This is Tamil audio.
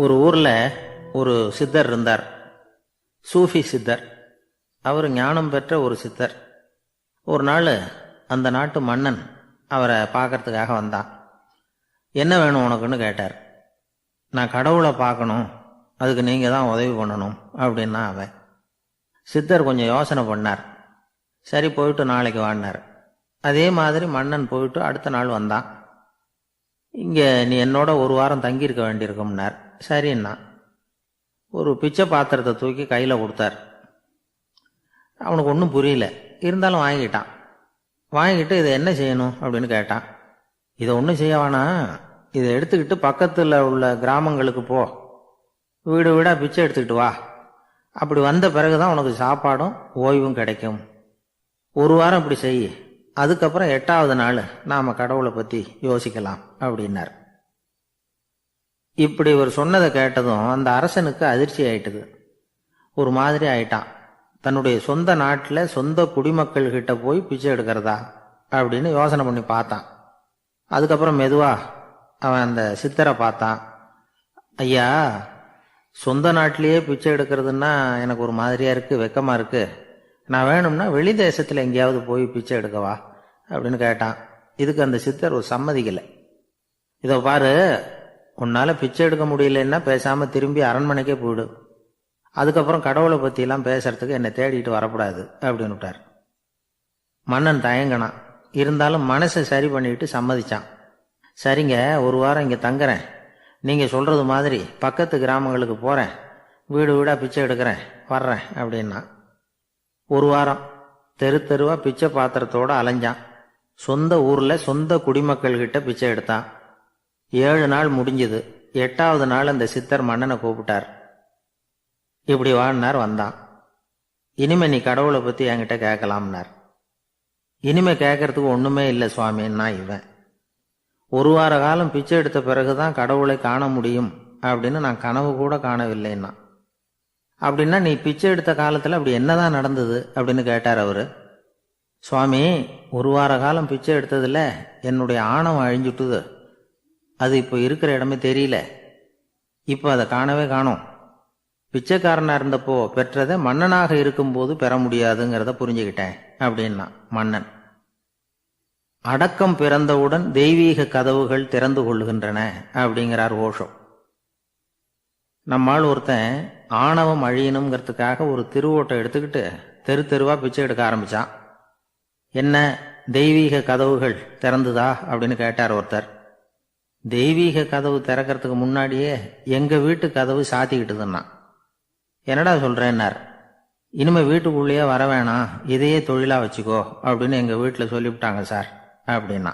ஒரு ஊர்ல ஒரு சித்தர் இருந்தார். சூஃபி சித்தர். அவர் ஞானம் பெற்ற ஒரு சித்தர். ஒரு நாள் அந்த நாட்டு மன்னன் அவரை பார்க்கறதுக்காக வந்தான். என்ன வேணும் உனக்குன்னு கேட்டார். நான் கடவுளை பார்க்கணும், அதுக்கு நீங்கள் தான் உதவி பண்ணணும் அப்படின்னா அவன். சித்தர் கொஞ்சம் யோசனை பண்ணார். சரி, போயிட்டு நாளைக்கு வாடினார். அதே மாதிரி மன்னன் போயிட்டு அடுத்த நாள் வந்தான். இங்கே நீ என்னோட ஒரு வாரம் தங்கியிருக்க வேண்டியிருக்கும்னார். சரின்னா ஒரு பிச்சை பாத்திரத்தை தூக்கி கையில் கொடுத்தார். அவனுக்கு ஒன்றும் புரியல, இருந்தாலும் வாங்கிட்டான். வாங்கிட்டு இதை என்ன செய்யணும் அப்படின்னு கேட்டான். இதை ஒன்றும் செய்ய வேணாம், இதை எடுத்துக்கிட்டு பக்கத்தில் உள்ள கிராமங்களுக்கு போ, வீடு வீடாக பிச்சை எடுத்துக்கிட்டு வா. அப்படி வந்த பிறகுதான் உனக்கு சாப்பாடும் ஓய்வும் கிடைக்கும். ஒரு வாரம் இப்படி செய், அதுக்கப்புறம் 8வது நாள் நாம் கடவுளை பற்றி யோசிக்கலாம் அப்படின்னார். இப்படி இவர் சொன்னதை கேட்டதும் அந்த அரசனுக்கு அதிர்ச்சி ஆயிட்டுது. ஒரு மாதிரி ஆயிட்டான். தன்னுடைய சொந்த நாட்டில் சொந்த குடிமக்கள் கிட்ட போய் பிச்சை எடுக்கிறதா அப்படின்னு யோசனை பண்ணி பார்த்தான். அதுக்கப்புறம் மெதுவா அவன் அந்த சித்தரை பார்த்தான். ஐயா, சொந்த நாட்டிலேயே பிச்சை எடுக்கிறதுன்னா எனக்கு ஒரு மாதிரியா இருக்கு, வெக்கமா இருக்கு. நான் வேணும்னா வெளி தேசத்தில் எங்கேயாவது போய் பிச்சை எடுக்கவா அப்படின்னு கேட்டான். இதுக்கு அந்த சித்தர் ஒரு சம்மதிக்கலை. இதை பாரு, உன்னால பிச்சை எடுக்க முடியலன்னா பேசாம திரும்பி அரண்மனைக்கே போயிடு. அதுக்கப்புறம் கடவுளை பற்றியெல்லாம் பேசுறதுக்கு என்னை தேடிட்டு வரக்கூடாது அப்படின்னு விட்டார். மன்னன் தயங்கினான். இருந்தாலும் மனசை சரி பண்ணிட்டு சம்மதிச்சான். சரிங்க, ஒரு வாரம் இங்கே தங்குறேன், நீங்கள் சொல்கிறது மாதிரி பக்கத்து கிராமங்களுக்கு போகிறேன், வீடு வீடாக பிச்சை எடுக்கிறேன், வர்றேன் அப்படின்னா. ஒரு வாரம் தெரு தெருவாக பிச்சை பாத்திரத்தோடு அலைஞ்சான். சொந்த ஊரில் சொந்த குடிமக்கள்கிட்ட பிச்சை எடுத்தான். 7 நாள் முடிஞ்சது. 8வது நாள் அந்த சித்தர் மன்னனை கூப்பிட்டார். இப்படி வாழ்னார். வந்தான். இனிமே நீ கடவுளை பற்றி என்கிட்ட கேட்கலாம்னார். இனிமே கேட்கறதுக்கு ஒன்றுமே இல்லை சுவாமின்னா இவன். ஒரு வார காலம் பிச்சை எடுத்த பிறகுதான் கடவுளை காண முடியும் அப்படின்னு நான் கனவு கூட காணவில்லைன்னா. அப்படின்னா நீ பிச்சை எடுத்த காலத்தில் அப்படி என்னதான் நடந்தது அப்படின்னு கேட்டார் அவரு. சுவாமி, ஒரு வார காலம் பிச்சை எடுத்ததில் என்னுடைய ஆணவம் அழிஞ்சுட்டுது. அது இப்போ இருக்கிற இடமே தெரியல. இப்போ அதை காணவே காணோம். பிச்சைக்காரனாக இருந்தப்போ பெற்றதை மன்னனாக இருக்கும்போது பெற முடியாதுங்கிறத புரிஞ்சுக்கிட்டேன் அப்படின்னா மன்னன். அடக்கம் பிறந்தவுடன் தெய்வீக கதவுகள் திறந்து கொள்ளுகின்றன அப்படிங்கிறார் ஓஷோ. நம்மால் ஒருத்தன் ஆணவம் அழியணுங்கிறதுக்காக ஒரு திருவோட்டை எடுத்துக்கிட்டு தெரு தெருவா பிச்சை எடுக்க ஆரம்பிச்சான். என்ன, தெய்வீக கதவுகள் திறந்துதா அப்படின்னு கேட்டார் ஒருத்தர். தெய்வீக கதவு திறக்கிறதுக்கு முன்னாடியே எங்க வீட்டு கதவு சாத்திக்கிட்டுதுன்னா. என்னடா சொல்றேன்னார். இனிமே வீட்டுக்குள்ளேயே வர வேணாம், இதையே தொழிலா வச்சுக்கோ அப்படின்னு எங்க வீட்டில் சொல்லிவிட்டாங்க சார் அப்படின்னா.